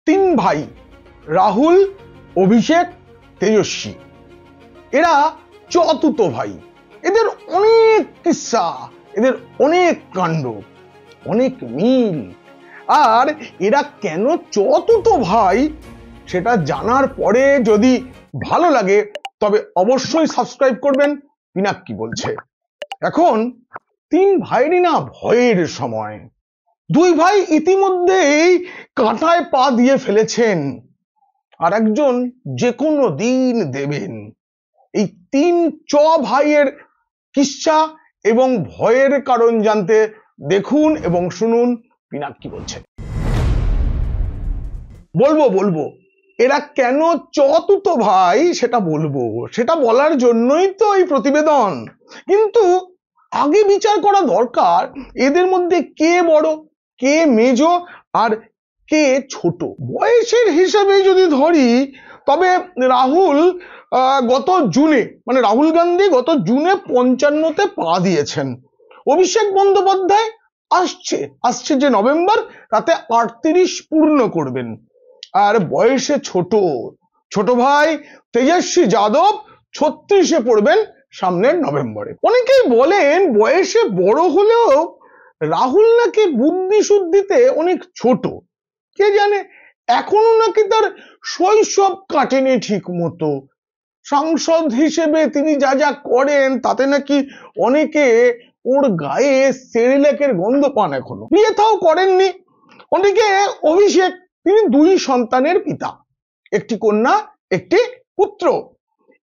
তিন ভাই রাহুল, অভিষেক, তেজস্বী। এরা চতুর্থ ভাই। এদের অনেক কিস্সা, এদের অনেক কাণ্ড, অনেক মিল। আর এরা কেন চতুর্থ ভাই সেটা জানার পরে যদি ভালো লাগে তবে অবশ্যই সাবস্ক্রাইব করবেন। পিনাক্কি বলছে। এখন তিন ভাইয়েরই না ভয়ের সময়। দুই ভাই ইতিমধ্যেই কাঁটায় পা দিয়ে ফেলেছেন, আর একজন যে কোনো দিন দেবেন। এই তিন ভাইয়ের কিস্সা এবং ভয়ের কারণ জানতে দেখুন এবং শুনুন পিনাক্কি বলছে। বলবো এরা কেন চতুর্থ ভাই সেটা বলবো, সেটা বলার জন্যই তো এই প্রতিবেদন। কিন্তু আগে বিচার করা দরকার এদের মধ্যে কে বড়, কে মেজো আর কে ছোট। বয়সের হিসাবে যদি ধরি তবে রাহুল গত জুনে, মানে রাহুল গান্ধী গত জুনে 55-তে পা দিয়েছেন। অভিষেক বন্দ্যোপাধ্যায় আসছে যে নভেম্বর, তাতে 38 পূর্ণ করবেন। আর বয়সে ছোট ভাই তেজস্বী যাদব 36-এ পড়বেন সামনের নভেম্বরে। অনেকেই বলেন বয়সে বড় হলেও রাহুল নাকি বুদ্ধি শুদ্ধিতে অনেক ছোট। কে জানে, এখনো নাকি তার শৈশব কাটেনি ঠিক মতো। সাংসদ হিসেবে তিনি যা যা করেন তাতে নাকি অনেকে ওর গায়ে সেরিল্যাকের গন্ধ পান এখনো। বিয়ে তাও করেননি। অনেকে অভিষেক, তিনি দুই সন্তানের পিতা, একটি কন্যা একটি পুত্র।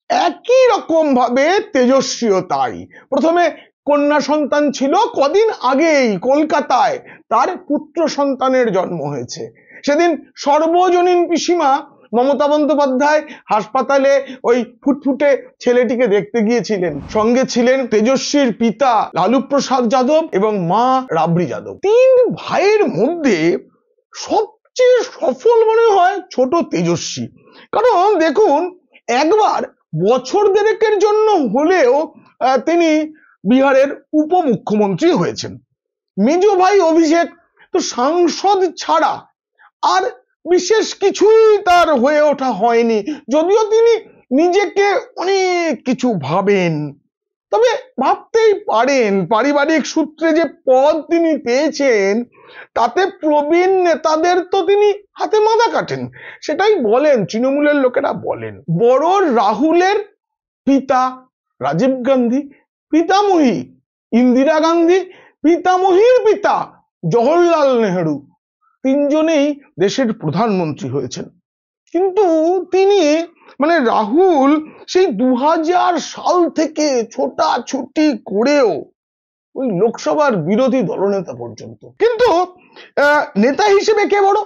একই রকম ভাবে তেজস্বীও তাই। প্রথমে কন্যা সন্তান ছিল, কদিন আগেই কলকাতায় তার পুত্র সন্তানের জন্ম হয়েছে। সেদিন সর্বজনীন পিসিমা মমতা বন্দ্যোপাধ্যায় হাসপাতালে ওই ফুটফুটে ছেলেটিকে দেখতে গিয়েছিলেন। সঙ্গে ছিলেন তেজস্বীর পিতা লালু প্রসাদ যাদব এবং মা রাবড়ি যাদব। তিন ভাইয়ের মধ্যে সবচেয়ে সফল মনে হয় ছোট তেজস্বী। কারণ দেখুন, একবার বছর দেড়েকের জন্য হলেও তিনি বিহারের উপমুখ্যমন্ত্রী হয়েছেন। মেজো ভাই অভিষেক তো সাংসদ ছাড়া আর বিশেষ কিছুই তার হয়ে ওঠা হয়নি, যদিও তিনি নিজেকে অনেক কিছু ভাবেন। তবে ভাবতেই পারেন পারিবারিক সূত্রে যে পদ তিনি পেয়েছেন তাতে প্রবীণ নেতাদের তো তিনি হাতে মাথা কাটেন। সেটাই বলেন তৃণমূলের লোকেরা বলেন। বড় রাহুলের পিতা রাজীব গান্ধী, পিতামহী ইন্দিরা গান্ধী, পিতামহীর পিতা জওহরলাল নেহেরু, তিনজনেই দেশের প্রধানমন্ত্রী হয়েছেন। কিন্তু তিনি, মানে রাহুল, সেই 2000 সাল থেকে ছোটাছুটি করেও ওই লোকসভার বিরোধী দলনেতা পর্যন্ত। কিন্তু নেতা হিসেবে কে বড়,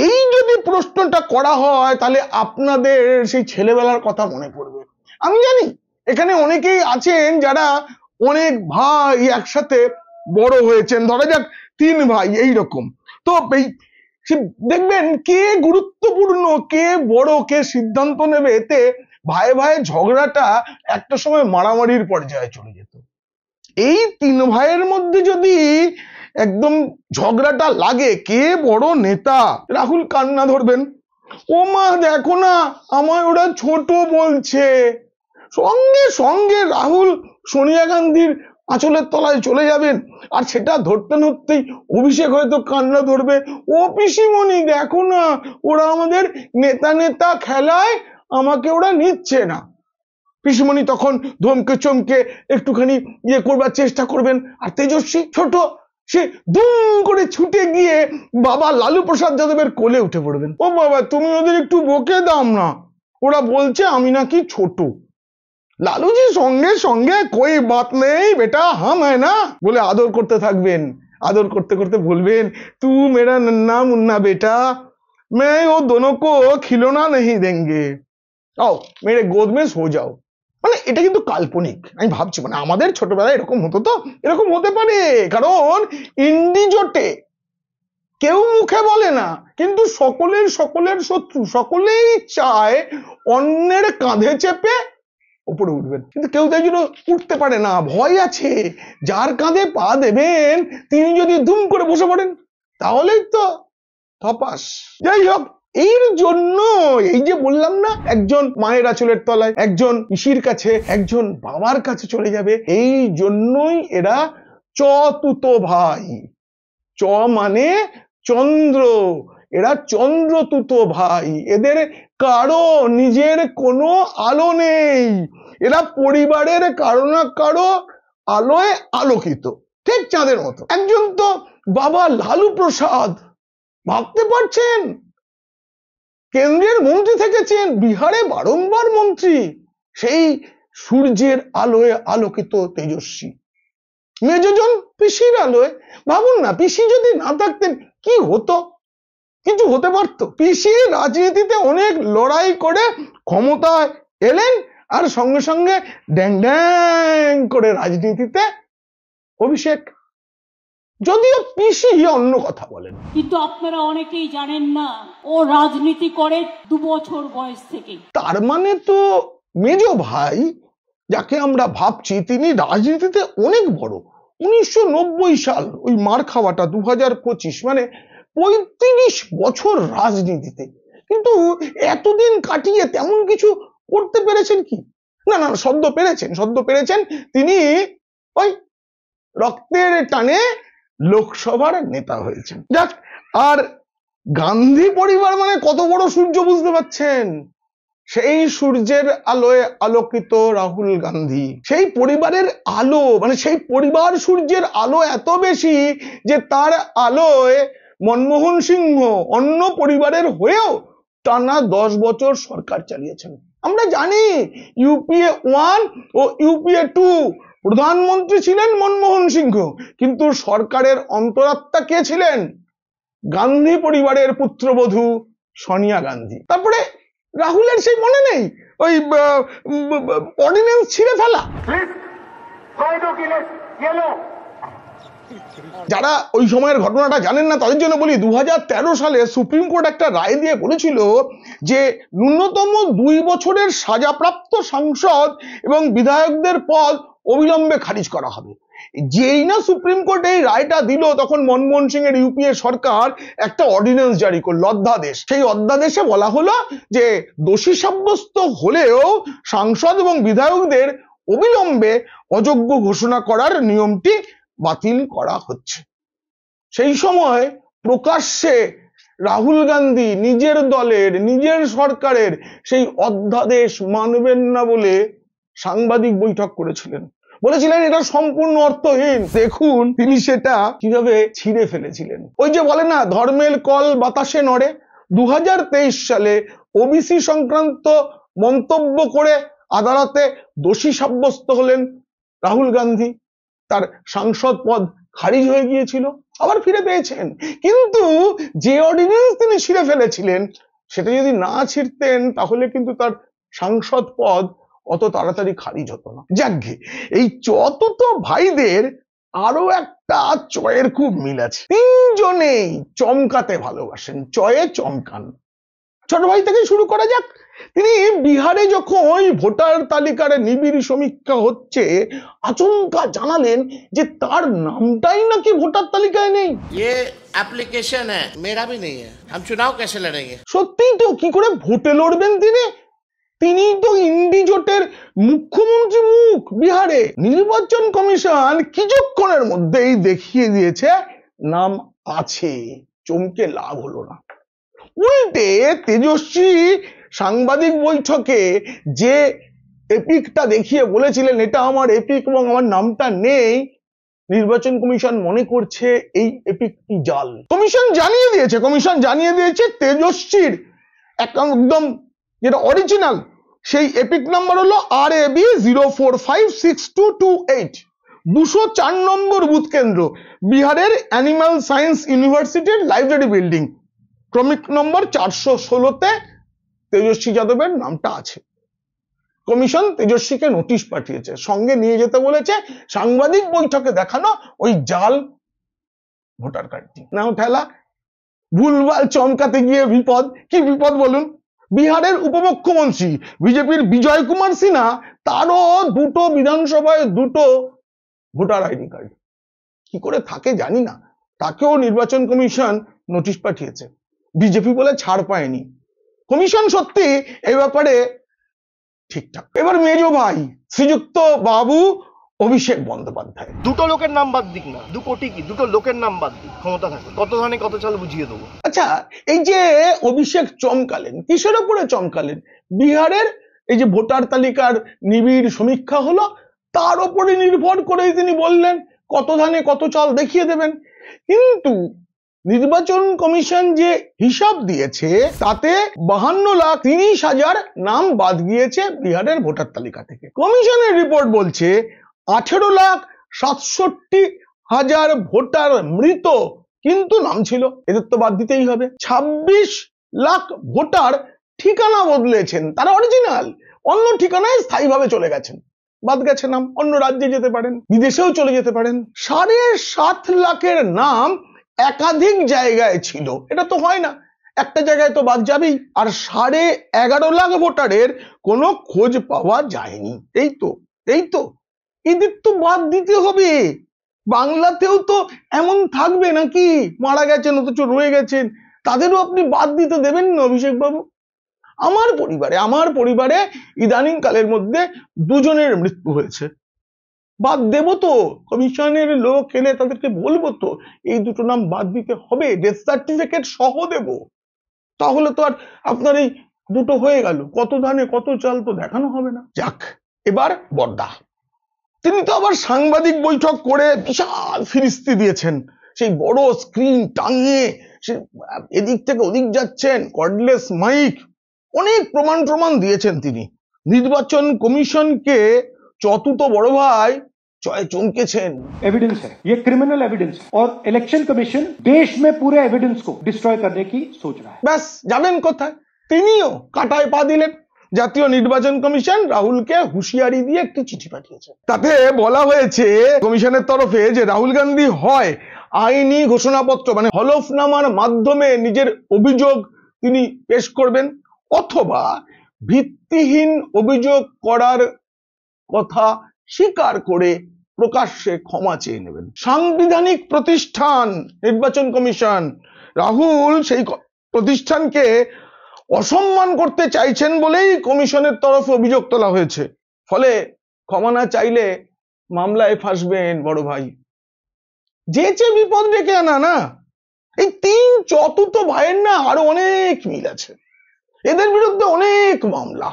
এই যদি প্রশ্নটা করা হয় তাহলে আপনাদের সেই ছেলেবেলার কথা মনে পড়বে। আমি জানি এখানে অনেকেই আছেন যারা অনেক ভাই একসাথে বড় হয়েছেন, ধরা যাক তিন ভাই এইরকম। তো দেখবেন কে গুরুত্বপূর্ণ, কে বড়, কে সিদ্ধান্ত নেবে, এতে ভাই ভাই ঝগড়াটা একটা সময় মারামারির পর্যায়ে চলে যেত। এই তিন ভাইয়ের মধ্যে যদি একদম ঝগড়াটা লাগে কে বড় নেতা, রাহুল কান্না ধরবেন, ও মা দেখো না আমায় ওরা ছোট বলছে। সঙ্গে সঙ্গে রাহুল সোনিয়া গান্ধীর আঁচলের তলায় চলে যাবেন, আর সেটা ধরতে ধরতেই অভিষেক হয়তো কান্না ধরবে, ও পিসিমণি দেখো না ওরা আমাদের নেতা নেতা খেলায় আমাকে ওরা নিচ্ছে না। পিসিমণি তখন ধমকে চমকে একটুখানি ইয়ে করবার চেষ্টা করবেন, আর তেজস্বী ছোট, সে দুম করে ছুটে গিয়ে বাবা লালু প্রসাদ যাদবের কোলে উঠে পড়বেন। ও বাবা তুমি ওদের একটু বকে দাও না, ওরা বলছে আমি নাকি ছোট। লালুজি সঙ্গে সঙ্গে কোই বাত নেই বেটা হাম হ্যায় না বলে আদর করতে থাকবেন। আদর করতে করতে বলবেন তু মেরা নন্না মুন্না বেটা मैं वो दोनों को खिलौना नहीं देंगे, आओ मेरे गोद में सो जाओ। মানে এটা কিন্তু কাল্পনিক, আমি ভাবছি মানে আমাদের ছোটবেলায় এরকম হতো, তো এরকম হতে পারে, কারণ ইন্ডি জোটে কেউ মুখে বলে না কিন্তু সকলের শত্রু, সকলেই চায় অন্যের কাঁধে চেপে উপরে উঠবেন, কিন্তু কেউ তাই জন্য উঠতে পারে না, ভয় আছে। যার কাঁধে পা দেবেন তিনি যদি দুম করে বসে পড়েন তাহলেই তো ধপাস। যাই হোক, এর জন্য এই যে বললাম না, একজন মায়ের আঁচলের তলায়, একজন পিসির কাছে, একজন বাবার কাছে চলে যাবে, এই জন্যই এরা চতুতো ভাই। চ মানে চন্দ্র, এরা চন্দ্রতুতো ভাই। এদের কারো নিজের কোনো আলো নেই, এরা পরিবারের কারো না কারো আলোয় আলোকিত, ঠিক চাঁদের মতো। একজন তো বাবা লালু প্রসাদ, ভাবতে পারছেন, কেন্দ্রের মন্ত্রী থেকেছেন, বিহারে বারংবার মন্ত্রী, সেই সূর্যের আলোয় আলোকিত তেজস্বী। মেজজন পিসির আলোয়। ভাবুন না, পিসি যদি না থাকতেন কি হতো? কিছু হতে পারত? পিসি রাজনীতিতে অনেক লড়াই করে ক্ষমতায় এলেন, আর সঙ্গে সঙ্গে ড্যাং ড্যাং করে রাজনীতিতে অভিষেক। যদিও পিসি অন্য কথা বলেন, কিন্তু আপনারা অনেকেই জানেন না ও রাজনীতি করে 2 বছর বয়স থেকে। তার মানে তো মেজ ভাই যাকে আমরা ভাবছি তিনি রাজনীতিতে অনেক বড়। 1990 সাল, ওই মার খাওয়াটা 2025, মানে 35 বছর রাজনীতিতে। কিন্তু এতদিন কাটিয়ে তেমন কিছু করতে পেরেছেন কি? না না, সদ্য পেরেছেন তিনি ওই রক্তের টানে লোকসভার নেতা হয়েছেন। যাক, আর গান্ধী পরিবার মানে কত বড় সূর্য বুঝতে পারছেন? সেই সূর্যের আলোয় আলোকিত রাহুল গান্ধী। সেই পরিবারের আলো, মানে সেই পরিবার সূর্যের আলো এত বেশি যে তার আলোয় মনমোহন সিংহ অন্য পরিবারের হয়েও টানা 10 বছর সরকার চালিয়েছেন। আমরা জানি ইউপিএ 1 ও ইউপিএ 2 প্রধানমন্ত্রী ছিলেন মনমোহন সিংহ, কিন্তু সরকারের অন্তরাত্মা কে ছিলেন? গান্ধী পরিবারের পুত্রবধূ সোনিয়া গান্ধী। তারপরে রাহুলের সেই মনে নেই ওই অর্ডিন্যান্স ছিঁড়ে ফেলা। যারা ওই সময়ের ঘটনাটা জানেন না তাদের জন্য বলি, 2013 সালে সুপ্রিম কোর্ট একটা রায় দিয়ে বলেছিল যে ন্যূনতম 2 বছরের সাজাপ্রাপ্ত সাংসদ এবং বিধায়কদের পদ অবিলম্বে খারিজ করা হবে। যেই না সুপ্রিম কোর্ট এই রায়টা দিল, তখন মনমোহন সিং এর ইউপিএ সরকার একটা অর্ডিন্যান্স জারি করলো, অধ্যাদেশ। সেই অধ্যাদেশে বলা হলো যে দোষী সাব্যস্ত হলেও সাংসদ এবং বিধায়কদের অবিলম্বে অযোগ্য ঘোষণা করার নিয়মটি বাতিল করা হচ্ছে। সেই সময় প্রকাশ্যে রাহুল গান্ধী নিজের দলের, নিজের সরকারের সেই অধ্যাদেশ মানবেন না বলে সাংবাদিক বৈঠক করেছিলেন, বলেছিলেন এটা সম্পূর্ণ অর্থহীন। দেখুন তিনি সেটা কিভাবে ছিঁড়ে ফেলেছিলেন। ওই যে বলে না, ধর্মের কল বাতাসে নড়ে। 2023 সালে ওবিসি সংক্রান্ত মন্তব্য করে আদালতে দোষী সাব্যস্ত হলেন রাহুল গান্ধী, তার সাংসদ পদ খারিজ হয়ে গিয়েছিল, আবার ফিরে পেয়েছেন। কিন্তু যে অর্ডিন্যান্স তিনি ছিঁড়ে ফেলেছিলেন সেটা যদি না ছিঁড়তেন তাহলে কিন্তু তার সাংসদ পদ অত তাড়াতাড়ি খারিজ হতো না। যাকগে, এই চতুর্থ ভাইদের আরো একটা চয়ের খুব মিল আছে। তিনজনেই চমকাতে ভালোবাসেন, চয়ে চমকান। ছোট ভাই থেকে শুরু করা যাক। তিনি বিহারে যখন ভোটার তালিকার নিবিড় সমীক্ষা হচ্ছে, আচমকা জানালেন যে তার নামটাই নাকি ভোটার তালিকায় নেই। ये एप्लीकेशन है, मेरा भी नहीं है, हम चुनाव कैसे लड़ेंगे? সত্যিই তো, কি করে ভোটে লড়বেন তিনি? তিনি তো ইন্ডি জোটের মুখ্যমন্ত্রী মুখ বিহারে। নির্বাচন কমিশন কিছুক্ষণের মধ্যেই দেখিয়ে দিয়েছে নাম আছে, চমকে লাভ হলো না। উল্টে তেজস্বী সাংবাদিক বৈঠকে যে এপিকটা দেখিয়ে বলেছিলেন এটা আমার এপিক এবং আমার নামটা নেই, নির্বাচন কমিশন মনে করছে এই এপিকটি জাল। কমিশন জানিয়ে দিয়েছে তেজস্বীর একদম যেটা অরিজিনাল সেই এপিক নাম্বার হলো RAB 0456228, 204 নম্বর বুথ কেন্দ্র, বিহারের অ্যানিমাল সায়েন্স ইউনিভার্সিটির লাইব্রেরি বিল্ডিং, ক্রমিক নম্বর 416-তে তেজস্বী যাদবের নামটা আছে। কমিশন তেজস্বীকে নোটিশ পাঠিয়েছে, সঙ্গে নিয়ে যেতে বলেছে সাংবাদিক বৈঠকে দেখানো ওই জাল ভোটার কার্ডটি। নাও ঠেলা, ভুলভাল চমকাতে গিয়ে বিপদ। কি বিপদ বলুন? বিহারের উপমুখ্যমন্ত্রী বিজেপির বিজয় কুমার সিনহা, তারও 2টো বিধানসভায় 2টো ভোটার আইডি কার্ড। কি করে থাকে জানি না, তাকেও নির্বাচন কমিশন নোটিশ পাঠিয়েছে। বিজেপি বলে ছাড় পায়নি। কমিশন সত্যি এই ব্যাপারে ঠিকঠাক। এবার মেজো ভাই শ্রীযুক্ত বাবু অভিষেক বন্দ্যোপাধ্যায়। দুটো লোকের নাম বাদ দিক না, 2 কোটি কি, দুটো লোকের নাম বাদ দিক, ক্ষমতা থাকে কত ধানে কত চাল বুঝিয়ে দেবো। আচ্ছা, এই যে অভিষেক চমকালেন, কিসের উপরে চমকালেন? বিহারের এই যে ভোটার তালিকার নিবিড় সমীক্ষা হলো, তার উপরে নির্ভর করেই তিনি বললেন কত ধানে কত চাল দেখিয়ে দেবেন। কিন্তু নির্বাচন কমিশন যে হিসাব দিয়েছে তাতে 52,30,000 নাম বাদ গিয়েছে বিহারের ভোটার তালিকা থেকে। কমিশনের রিপোর্ট বলছে 18,67,000 ভোটার মৃত কিন্তু নাম ছিল, এদের তো বাদ দিতেই হবে। 26 লাখ ভোটার ঠিকানা বদলেছেন, তারা অরিজিনাল অন্য ঠিকানায় স্থায়ীভাবে চলে গেছেন, বাদ গেছে নাম, অন্য রাজ্যে যেতে পারেন, বিদেশেও চলে যেতে পারেন। 7.5 লাখের নাম একাধিক জায়গায় ছিল, এটা তো হয় না, একটা জায়গায় তো বাদ যাবেই। আর 11.5 লাখ ভোটারের কোনো খোঁজ পাওয়া যায়নি। এই তো এদের তো বাদ দিতে হবে। বাংলাতেও তো এমন থাকবে নাকি মারা গেছেন অথচ রয়ে গেছেন, তাদেরও আপনি বাদ দিতে দেবেন না অভিষেক বাবু? আমার পরিবারে ইদানিং কালের মধ্যে 2 জনের মৃত্যু হয়েছে, বাদ দেব তো, কমিশনের লোক এলে তাদেরকে বলবো তো এই 2টো নাম বাদ দিতে হবে, ডেথ সার্টিফিকেট সহ দেব। তাহলে তো আর আপনার এই 2টো হয়ে গেল, কত ধানে কত চাল তো দেখানো হবে না। যাক, এবার বড়দা, তিনি তো আবার সাংবাদিক বৈঠক করে বিশাল ফিরিস্তি দিয়েছেন, সেই বড় স্ক্রিন টাঙিয়ে সে এদিক থেকে ওদিক যাচ্ছেন, কর্ডলেস মাইক, অনেক প্রমাণ দিয়েছেন তিনি। নির্বাচন কমিশনকে চতুর্থ বড় ভাই চমকেছেন। एविडेंस है, ये क्रिमिनल एविडेंस है और इलेक्शन कमीशन देश में पूरे एविडेंस को डिस्ट्रॉय करने की सोच रहा है। ব্যাস, যাবেন কোথায়? তিনিও কাটায় পা দিলেন। জাতীয় নির্বাচন কমিশন রাহুলকে হুঁশিয়ারি দিয়ে একটি চিঠি পাঠিয়েছে, তাতে বলা হয়েছে কমিশনের তরফে যে রাহুল গান্ধী হয় আইনি ঘোষণাপত্র মানে হলফনামার মাধ্যমে নিজের অভিযোগ তিনি পেশ করবেন, অথবা ভিত্তিহীন অভিযোগ করার কথা স্বীকার করে প্রকাশ্যে ক্ষমা চেয়ে নেবেন। সাংবিধানিক প্রতিষ্ঠান নির্বাচন কমিশন, রাহুল সেই প্রতিষ্ঠানকে অসম্মান করতে চাইছেন বলেই কমিশনের তরফে অভিযোগ তোলা হয়েছে। ফলে ক্ষমা না চাইলে মামলায় ফাঁসবেন বড় ভাই। যে বিপদ ডেকে আনা না, এই 3 চতুর্থ ভাইয়ের না আরো অনেক মিল আছে, এদের বিরুদ্ধে অনেক মামলা,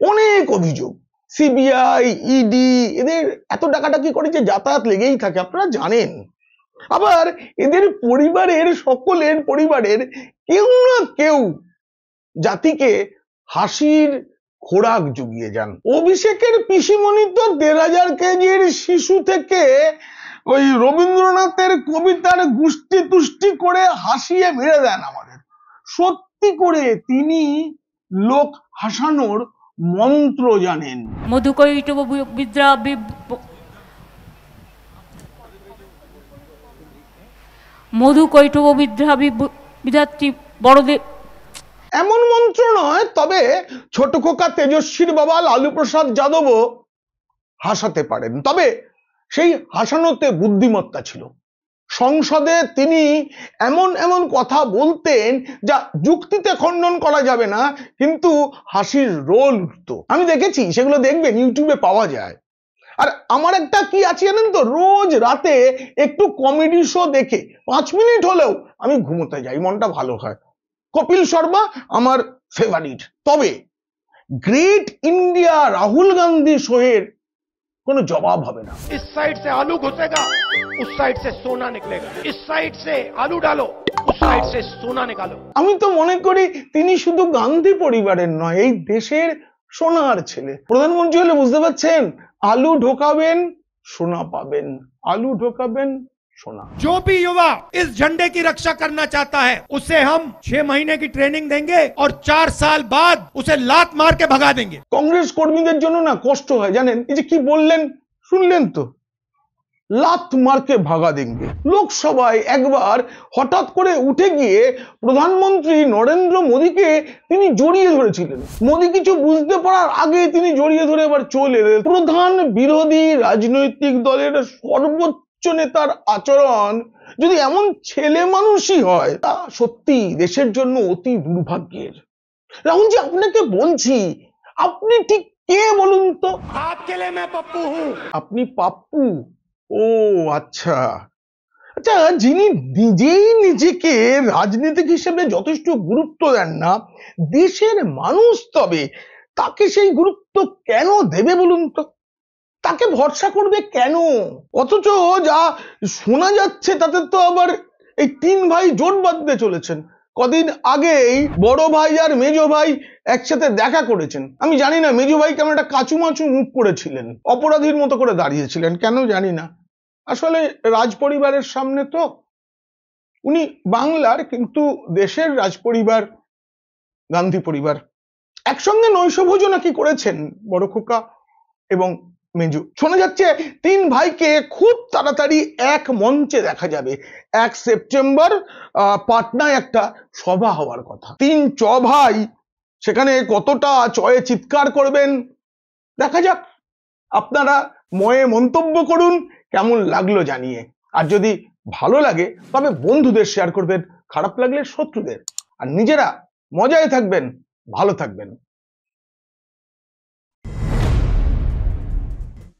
অনেক অভিযোগ, সিবিআই, ইডি, এদের এত ডাকাডাকি করে যে যাতায়াত লেগেই থাকে, আপনারা জানেন। আবার এদের পরিবারের, সকলের পরিবারের কেউ না কেউ জাতিকে হাসির খোরাক জুগিয়ে যান। অভিষেকের পিসিমণি তো 1,500 কেজির শিশু থেকে ওই রবীন্দ্রনাথের কবিতার গুষ্টি তুষ্টি করে হাসিয়ে মেরে দেন আমাদের। সত্যি করে তিনি লোক হাসানোর মন্ত্র জানেন। মধুকৈটব বিদ্যা বিধাত্রী বড়দেব, এমন মন্ত্র নয়, তবে ছোট খোকা তেজস্বীর বাবা লালু প্রসাদ যাদবও হাসাতে পারেন, তবে সেই হাসানোতে বুদ্ধিমত্তা ছিল। সংসদে তিনি এমন কথা বলতেন যা যুক্তিতে খণ্ডন করা যাবে না, কিন্তু হাসির রোল উঠতো। আমি দেখেছি, সেগুলো দেখবেন ইউটিউবে পাওয়া যায়। আর আমার একটা কি আছে জানেন তো, রোজ রাতে একটু কমেডি শো দেখে 5 মিনিট হলেও আমি ঘুমোতে যাই, মনটা ভালো হয়। কপিল শর্মা আমার ফেভারিট, তবে গ্রেট ইন্ডিয়া রাহুল গান্ধী শোয়ের কোনো জবাব হবে না। इस साइड से आलू घुसेगा, उस साइड से सोना निकलेगा, इस साइड से आलू डालो, उस साइड से सोना निकालो। আমি তো মনে করি তিনি শুধু গান্ধী পরিবারের নয়, এই দেশের সোনার ছেলে। প্রধানমন্ত্রী হলে বুঝতে পারছেন, আলু ঢোকাবেন সোনা পাবেন, আলু ঢোকাবেন सोना। जो भी युवा इस झंडे की रक्षा करना चाहता है उसे हम 6 महीने की ट्रेनिंग देंगे और 4 साल बाद उसे लात मार के भगा देंगे। कांग्रेस কর্মীদের জন্য না কষ্ট হয় জানেন, এই যে কি বললেন শুনলেন তো, লাত মার কে ভাগা দেंगे। লোকসভায় একবার হঠাৎ করে উঠে গিয়ে প্রধানমন্ত্রী নরেন্দ্র মোদীকে তিনি জড়িয়ে ধরেছিলেন। মোদী কিছু বুঝতে পারার আগে তিনি জড়িয়ে ধরে আবার চলে এলেন। প্রধান বিরোধী রাজনৈতিক দলের সর্বোচ্চ উচ্চ নেতার আচরণ যদি এমন ছেলে মানুষই হয়, তা সত্যি দেশের জন্য অতি দুর্ভাগ্যের। রাহুলজি, আপনাকে বলছি, আপনি ঠিক কে বলুন তো? आपके लिए मैं पप्पू हूं। আপনি পাপ্পু? ও আচ্ছা আচ্ছা, যিনি নিজেই নিজেকে রাজনীতিক হিসেবে যথেষ্ট গুরুত্ব দেন না, দেশের মানুষ তবে তাকে সেই গুরুত্ব কেন দেবে বলুন তো? তাকে ভরসা করবে কেন? অথচ যা শোনা যাচ্ছে তাতে তো আবার এই তিন ভাই জোট বাঁধতে চলেছেন। কদিন আগেই বড় ভাই আর মেজো ভাই একসাথে দেখা করেছেন। আমি জানি না, মেজো ভাই কেমন একটা কাচুমাচু মুখ করেছিলেন, অপরাধীর মতো করে দাঁড়িয়েছিলেন, কেন জানি না। আসলে রাজ পরিবারের সামনে তো উনি বাংলার, কিন্তু দেশের রাজ পরিবার গান্ধী পরিবার। একসঙ্গে নৈশভোজও নাকি করেছেন বড় খোকা এবং মেজু। শোনা যাচ্ছে তিন ভাইকে খুব তাড়াতাড়ি এক মঞ্চে দেখা যাবে। 1 সেপ্টেম্বর পাটনায় একটা সভা হওয়ার কথা। তিন চ ভাই সেখানে কতটা চয়ে চিৎকার করবেন দেখা যাক। আপনারা ময়ে মন্তব্য করুন কেমন লাগলো জানিয়ে। আর যদি ভালো লাগে তবে বন্ধুদের শেয়ার করবেন, খারাপ লাগলে শত্রুদের। আর নিজেরা মজায় থাকবেন, ভালো থাকবেন।